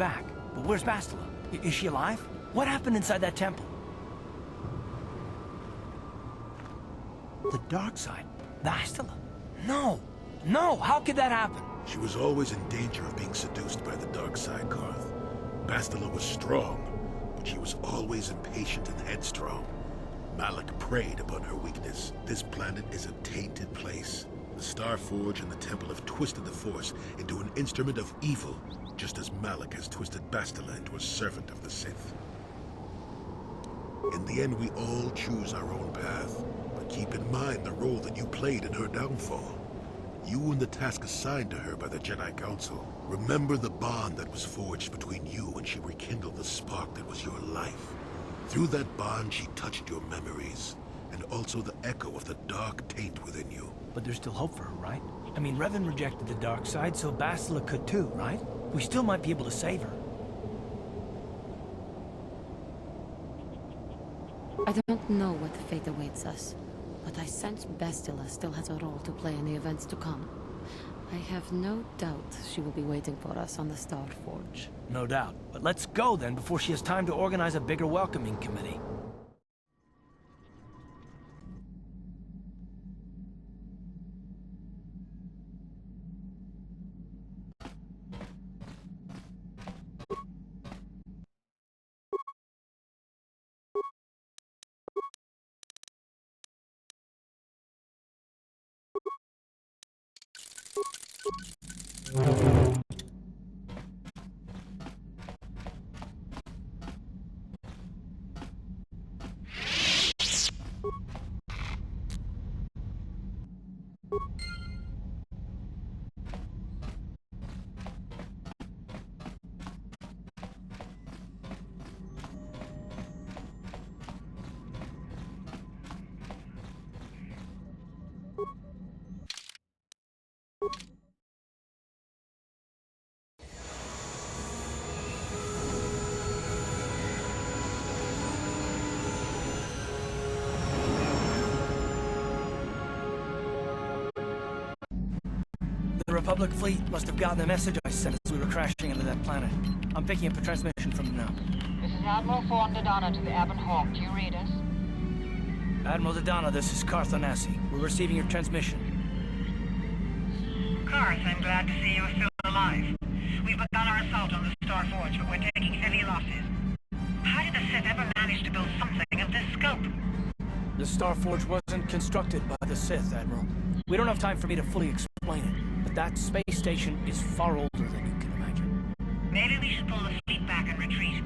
back. But where's Bastila? Is she alive? What happened inside that temple? The dark side? Bastila? No! No! How could that happen? She was always in danger of being seduced by the dark side, Karth. Bastila was strong, but she was always impatient and headstrong. Malak preyed upon her weakness. This planet is a tainted place. The Starforge and the Temple have twisted the Force into an instrument of evil, just as Malak has twisted Bastila into a servant of the Sith. In the end, we all choose our own path, but keep in mind the role that you played in her downfall. You and the task assigned to her by the Jedi Council. Remember the bond that was forged between you when she rekindled the spark that was your life. Through that bond, she touched your memories, and also the echo of the dark taint within you. But there's still hope for her, right? I mean, Revan rejected the dark side, so Bastila could too, right? We still might be able to save her. I don't know what fate awaits us, but I sense Bastila still has a role to play in the events to come. I have no doubt she will be waiting for us on the Starforge. No doubt. But let's go then before she has time to organize a bigger welcoming committee. The Republic fleet must have gotten the message I sent as we were crashing into that planet. I'm picking up a transmission from them now. This is Admiral Fawn Dodonna to the Ebon Hawk. Do you read us? Admiral Dodonna, this is Karth Onasi. We're receiving your transmission. Karth, I'm glad to see you are still alive. We've begun our assault on the Starforge, but we're taking heavy losses. How did the Sith ever manage to build something of this scope? The Starforge wasn't constructed by the Sith, Admiral. We don't have time for me to fully explain it, but that space station is far older than you can imagine. Maybe we should pull the fleet back and retreat.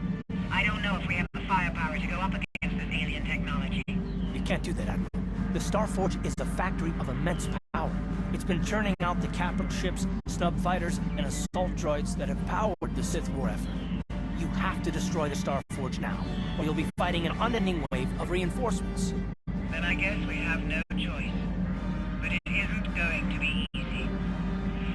I don't know if we have the firepower to go up against this alien technology. You can't do that, Admiral. The Starforge is a factory of immense power. It's been churning out the capital ships, snub fighters, and assault droids that have powered the Sith war effort. You have to destroy the Starforge now, or you'll be fighting an unending wave of reinforcements. Then I guess we have no choice. But it isn't going to be easy.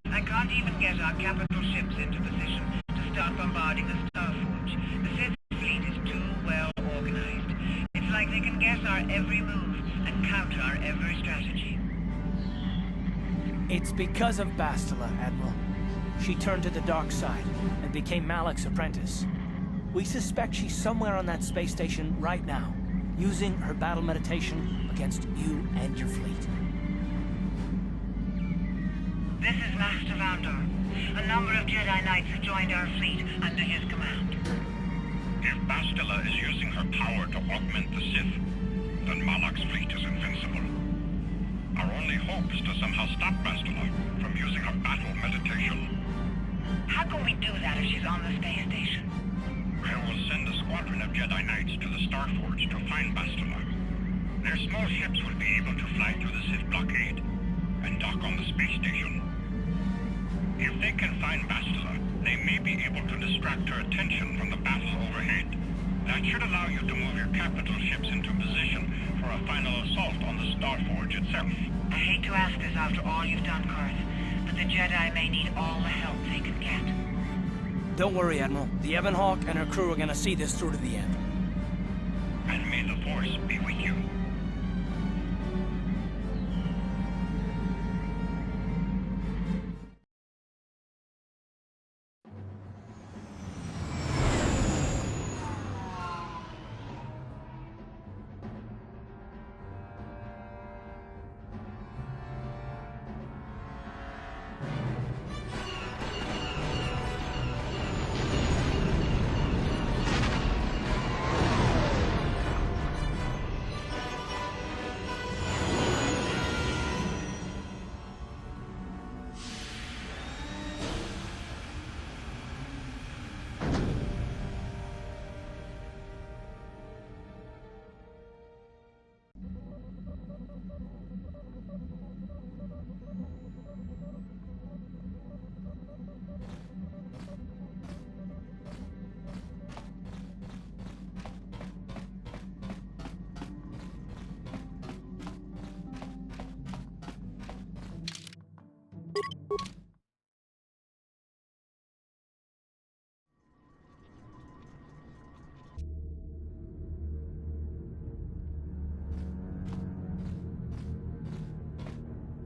I can't even get our capital ships into position to start bombarding the Starforge. The Sith fleet is too well organized. It's like they can guess our every move and counter our every strategy. It's because of Bastila, Admiral. She turned to the dark side and became Malak's apprentice. We suspect she's somewhere on that space station right now, using her battle meditation against you and your fleet. This is Master Vandor. A number of Jedi Knights have joined our fleet under his command. If Bastila is using her power to augment the Sith, then Malak's fleet is invincible. Our only hope is to somehow stop Bastila from using her battle meditation. How can we do that if she's on the space station? I will send a squadron of Jedi Knights to the Starforge to find Bastila. Their small ships will be able to fly through the Sith blockade and dock on the space station. If they can find Bastila, they may be able to distract her attention from the battle overhead. That should allow you to move your capital ships into position for a final assault on the Starforge itself. I hate to ask this after all you've done, Karth, but the Jedi may need all the help they can get. Don't worry, Admiral. The Ebon Hawk and her crew are gonna see this through to the end. And may the Force be with you.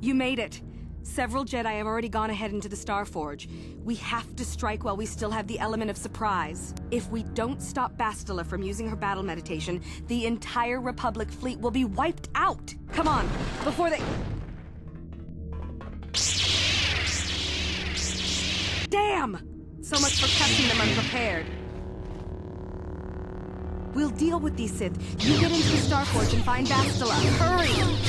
You made it. Several Jedi have already gone ahead into the Starforge. We have to strike while we still have the element of surprise. If we don't stop Bastila from using her battle meditation, the entire Republic fleet will be wiped out! Come on, before they... Damn! So much for catching them unprepared. We'll deal with these Sith. You get into the Starforge and find Bastila. Hurry!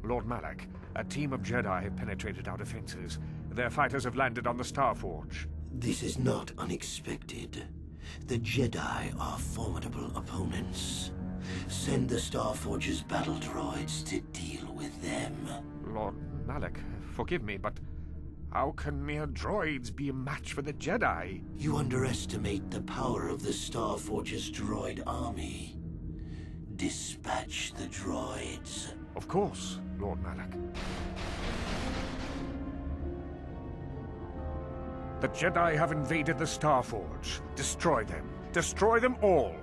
Lord Malak, a team of Jedi have penetrated our defenses. Their fighters have landed on the Starforge. This is not unexpected. The Jedi are formidable opponents. Send the Starforge's battle droids to deal with them. Lord Malak, forgive me, but how can mere droids be a match for the Jedi? You underestimate the power of the Starforge's droid army. Dispatch the droids. Of course, Lord Malak. The Jedi have invaded the Starforge. Destroy them. Destroy them all.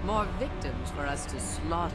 More victims for us to slaughter.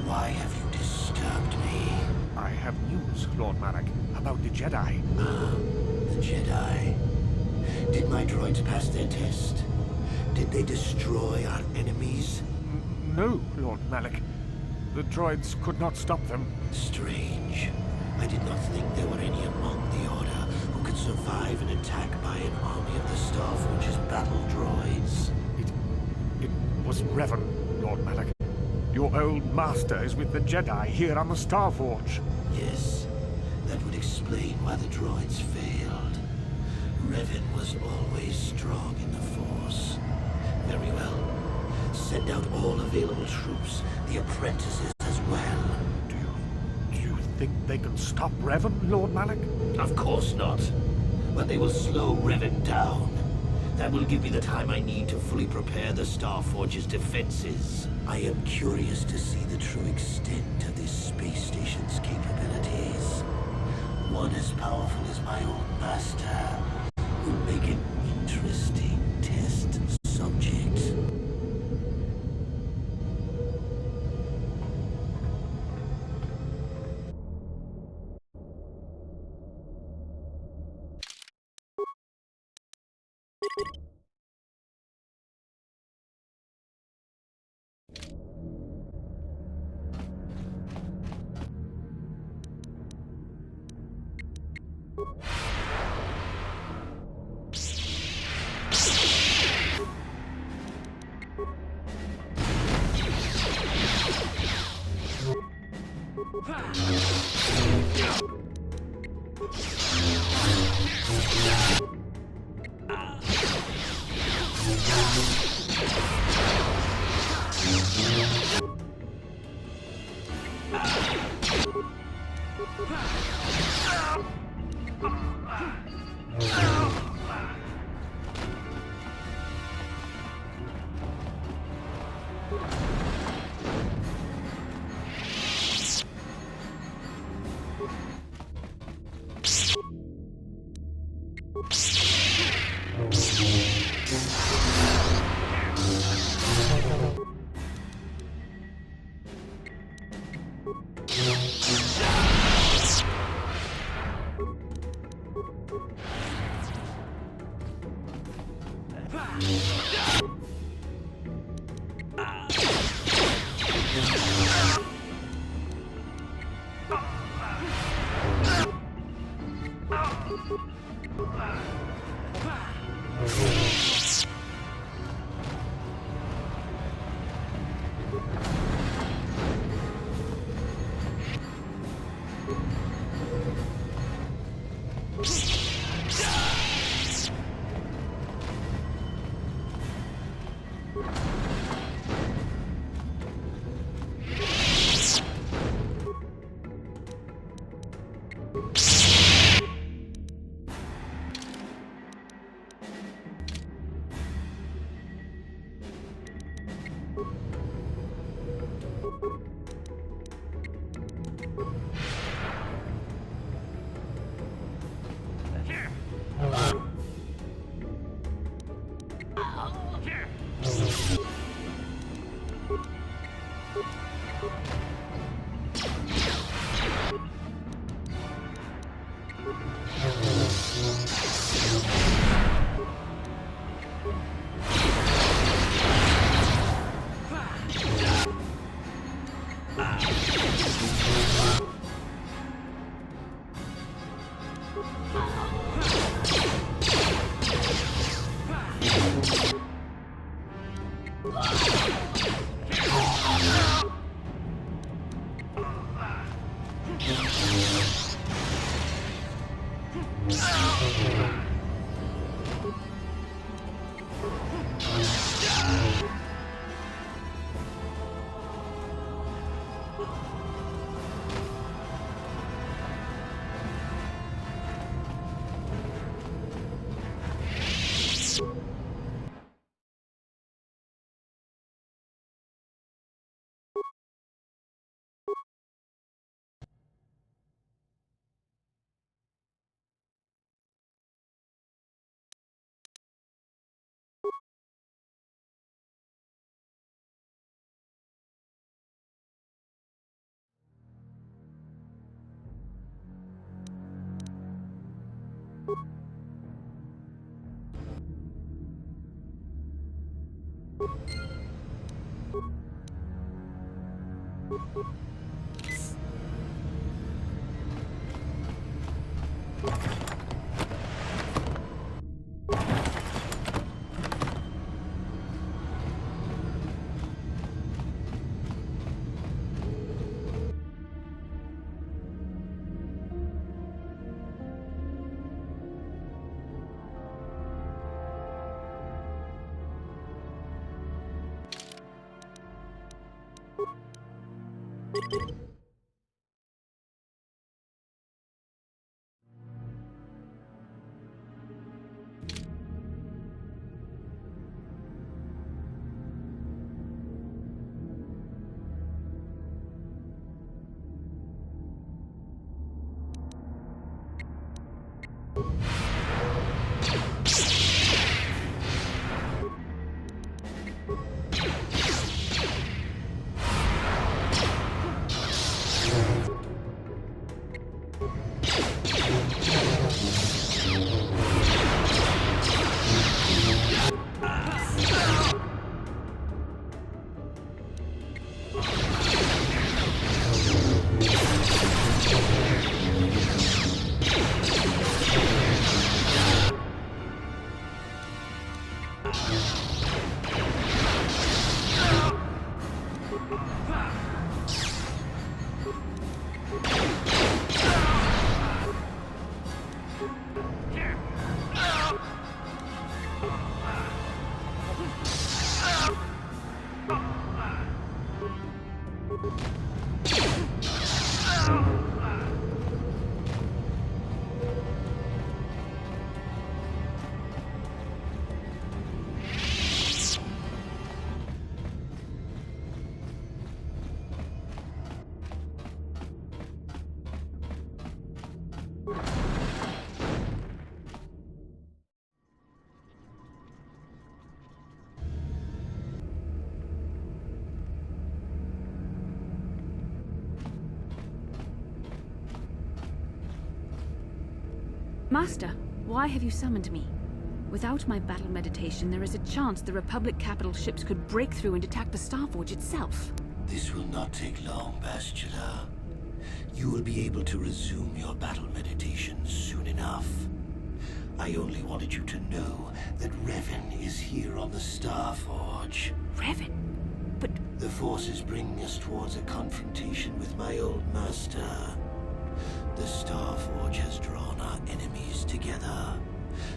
Why have you disturbed me? I have news, Lord Malak, about the Jedi. The Jedi. Did my droids pass their test? Did they destroy our enemies? No, Lord Malak. The droids could not stop them. Strange. I did not think there were any among the Order who could survive an attack by an army of the Starforge's battle droids. It was Revan, Lord Malak. Your old master is with the Jedi here on the Starforge. Yes, that would explain why the droids failed. Revan was always strong in the Force. Very well. Send out all available troops, the apprentices as well. Do you think they can stop Revan, Lord Malak? Of course not. But they will slow Revan down. That will give me the time I need to fully prepare the Starforge's defenses. I am curious to see the true extent of this space station's capabilities. One as powerful as my old master would make an interesting test subject. Master, why have you summoned me? Without my battle meditation, there is a chance the Republic capital ships could break through and attack the Starforge itself. This will not take long, Bastila. You will be able to resume your battle meditation soon enough. I only wanted you to know that Revan is here on the Starforge. Revan? But... The Force is bringing us towards a confrontation with my old master. The Starforge has drawn our enemies together,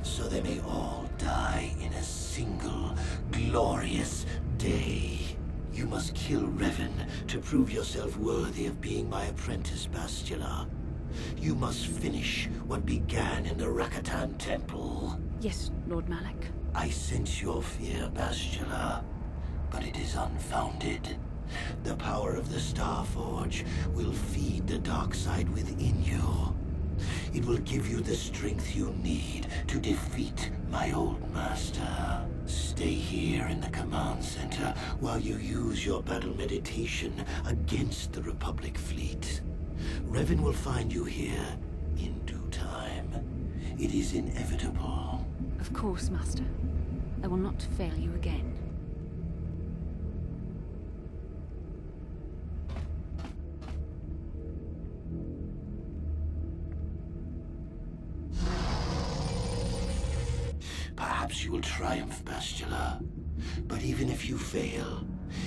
so they may all die in a single, glorious day. You must kill Revan to prove yourself worthy of being my apprentice, Bastila. You must finish what began in the Rakatan Temple. Yes, Lord Malak. I sense your fear, Bastila, but it is unfounded. The power of the Starforge will feed the dark side within you. It will give you the strength you need to defeat my old master. Stay here in the command center while you use your battle meditation against the Republic fleet. Revan will find you here in due time. It is inevitable. Of course, Master. I will not fail you again. Perhaps you will triumph, Bastila. But even if you fail,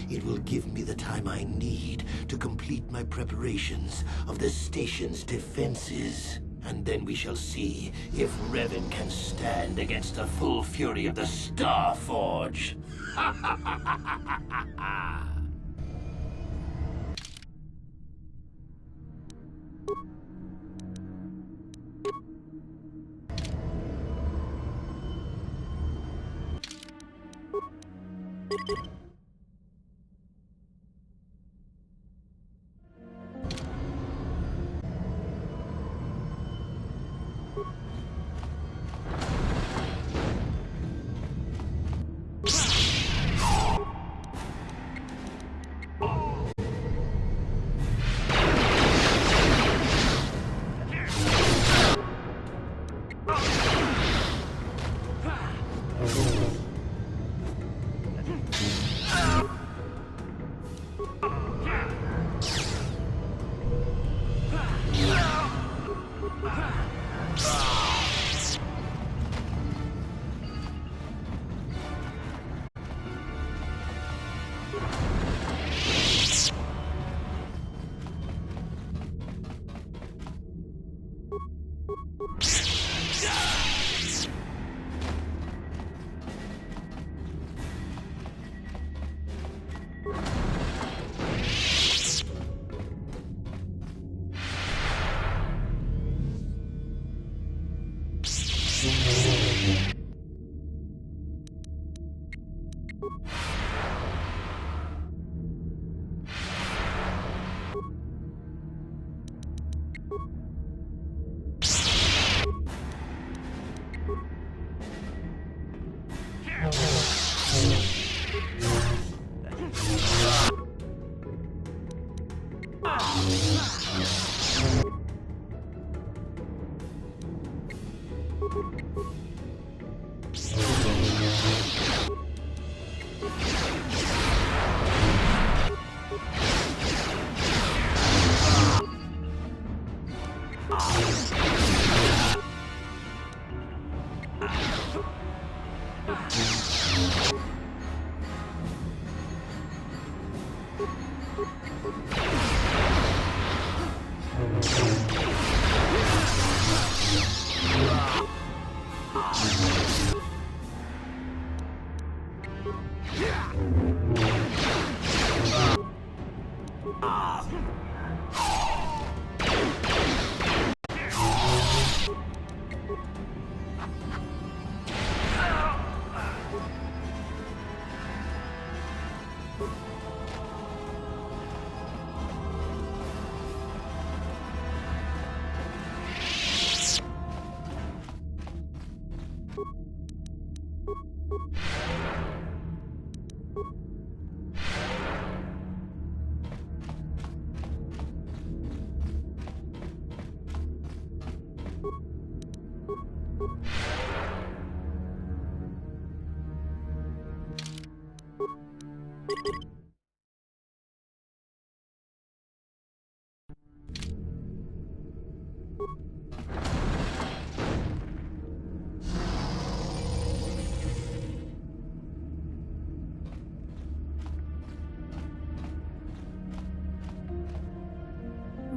it will give me the time I need to complete my preparations of the station's defenses. And then we shall see if Revan can stand against the full fury of the Starforge.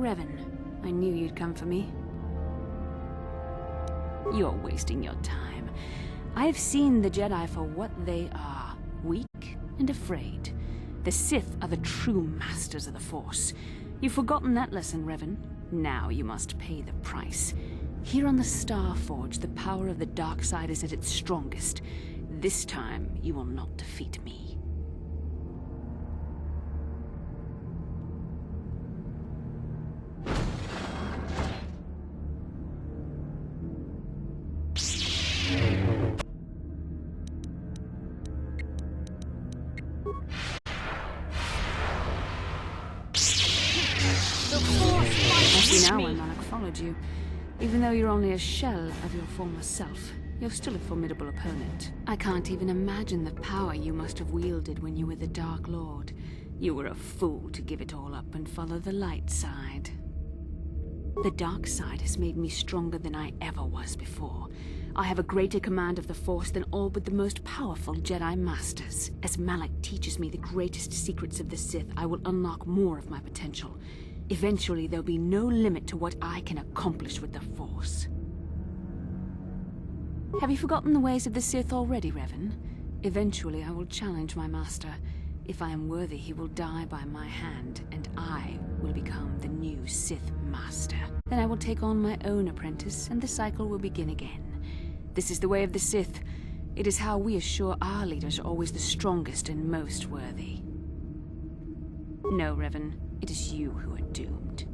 Revan, I knew you'd come for me. You're wasting your time. I've seen the Jedi for what they are. Weak and afraid. The Sith are the true masters of the Force. You've forgotten that lesson, Revan. Now you must pay the price. Here on the Starforge, the power of the dark side is at its strongest. This time, you will not defeat me. I see now why Monarch followed you. Even though you're only a shell of your former self, you're still a formidable opponent. I can't even imagine the power you must have wielded when you were the Dark Lord. You were a fool to give it all up and follow the light side. The dark side has made me stronger than I ever was before. I have a greater command of the Force than all but the most powerful Jedi Masters. As Malak teaches me the greatest secrets of the Sith, I will unlock more of my potential. Eventually, there'll be no limit to what I can accomplish with the Force. Have you forgotten the ways of the Sith already, Revan? Eventually, I will challenge my master. If I am worthy, he will die by my hand, and I will become the new Sith Master. Then I will take on my own apprentice, and the cycle will begin again. This is the way of the Sith. It is how we assure our leaders are always the strongest and most worthy. No, Revan, it is you who are doomed.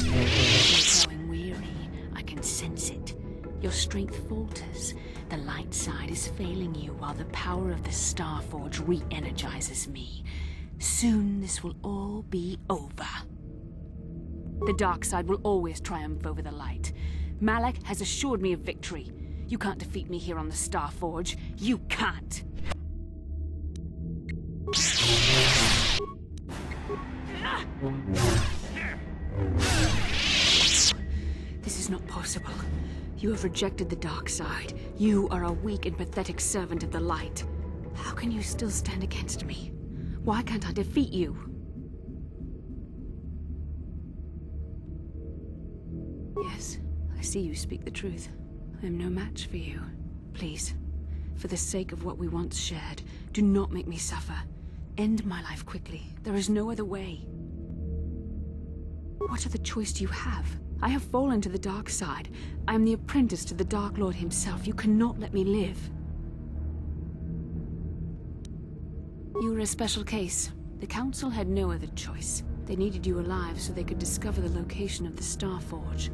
You're growing weary. I can sense it. Your strength falters. The light side is failing you while the power of the Starforge re-energizes me. Soon this will all be over. The dark side will always triumph over the light. Malak has assured me of victory. You can't defeat me here on the Starforge. You can't! This is not possible. You have rejected the dark side. You are a weak and pathetic servant of the light. How can you still stand against me? Why can't I defeat you? Yes, I see you speak the truth. I am no match for you. Please, for the sake of what we once shared, do not make me suffer. End my life quickly. There is no other way. What other choice do you have? I have fallen to the dark side. I am the apprentice to the Dark Lord himself. You cannot let me live. You were a special case. The Council had no other choice. They needed you alive so they could discover the location of the Starforge.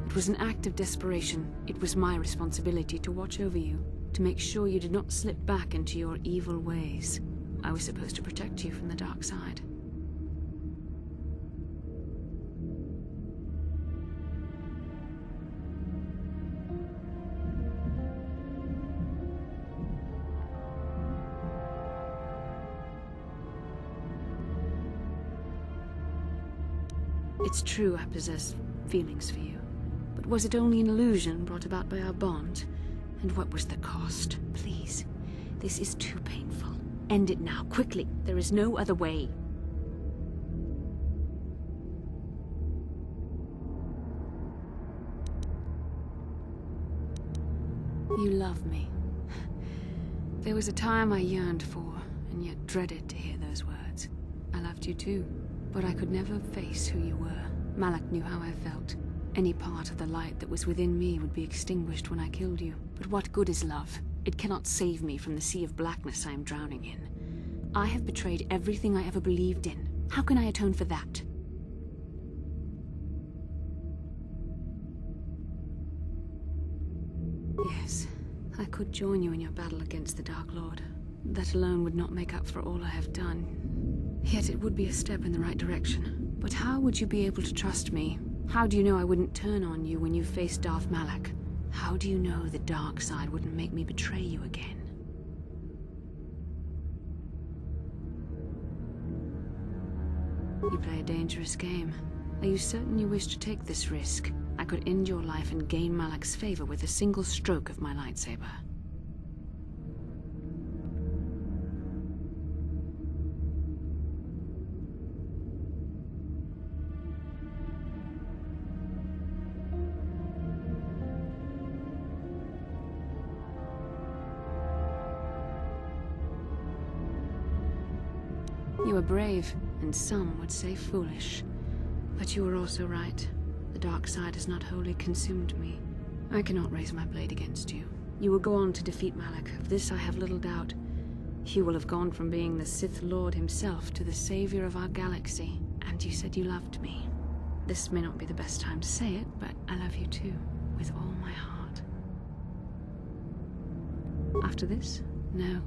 It was an act of desperation. It was my responsibility to watch over you, to make sure you did not slip back into your evil ways. I was supposed to protect you from the dark side. It's true I possess feelings for you. But was it only an illusion brought about by our bond? And what was the cost? Please, this is too painful. End it now, quickly. There is no other way. You love me. There was a time I yearned for, and yet dreaded to hear those words. I loved you too. But I could never face who you were. Malak knew how I felt. Any part of the light that was within me would be extinguished when I killed you. But what good is love? It cannot save me from the sea of blackness I am drowning in. I have betrayed everything I ever believed in. How can I atone for that? Yes, I could join you in your battle against the Dark Lord. That alone would not make up for all I have done. Yet it would be a step in the right direction. But how would you be able to trust me? How do you know I wouldn't turn on you when you faced Darth Malak? How do you know the dark side wouldn't make me betray you again? You play a dangerous game. Are you certain you wish to take this risk? I could end your life and gain Malak's favor with a single stroke of my lightsaber. You were brave, and some would say foolish. But you were also right. The dark side has not wholly consumed me. I cannot raise my blade against you. You will go on to defeat Malak. Of this I have little doubt. You will have gone from being the Sith Lord himself to the savior of our galaxy. And you said you loved me. This may not be the best time to say it, but I love you too, with all my heart. After this? No.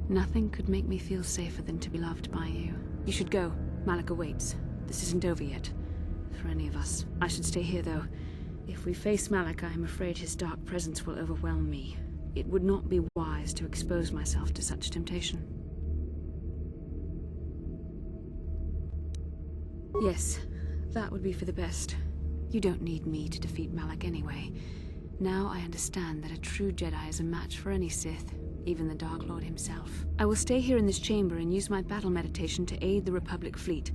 Nothing could make me feel safer than to be loved by you. You should go. Malak awaits. This isn't over yet. For any of us. I should stay here, though. If we face Malak, I am afraid his dark presence will overwhelm me. It would not be wise to expose myself to such temptation. Yes, that would be for the best. You don't need me to defeat Malak anyway. Now I understand that a true Jedi is a match for any Sith, even the Dark Lord himself. I will stay here in this chamber and use my battle meditation to aid the Republic fleet.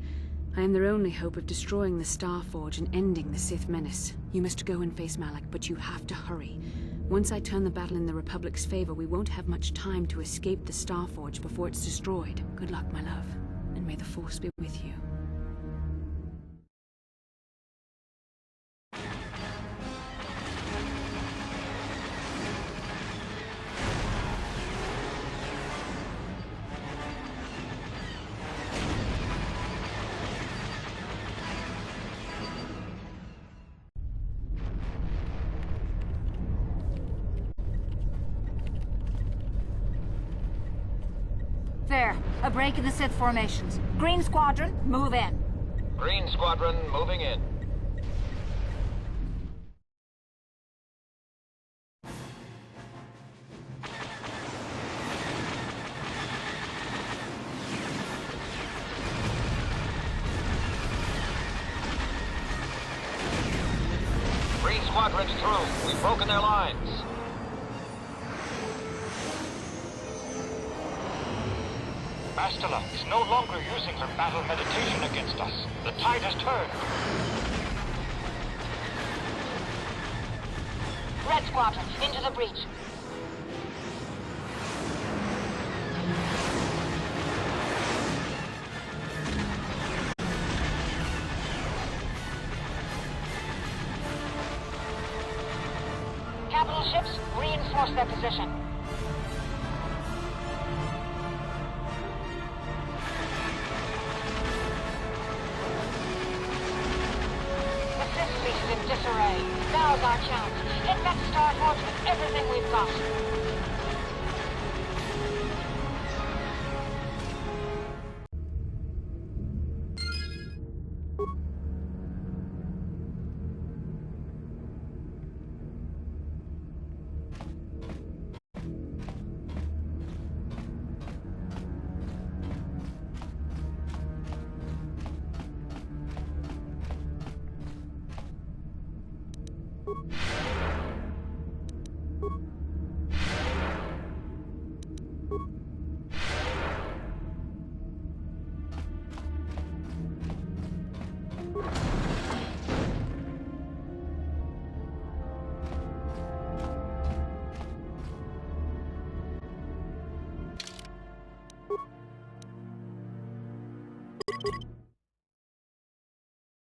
I am their only hope of destroying the Star Forge and ending the Sith menace. You must go and face Malak, but you have to hurry. Once I turn the battle in the Republic's favor, we won't have much time to escape the Star Forge before it's destroyed. Good luck, my love, and may the Force be with you. There. A break in the Sith formations. Green Squadron, move in. Green Squadron, moving in. Green Squadron's through. We've broken their lines. Bastila is no longer using her battle meditation against us. The tide has turned. Red Squadron, into the breach. Capital ships, reinforce their position. Disarray. Now's our chance. Infect Star Forge with everything we've got.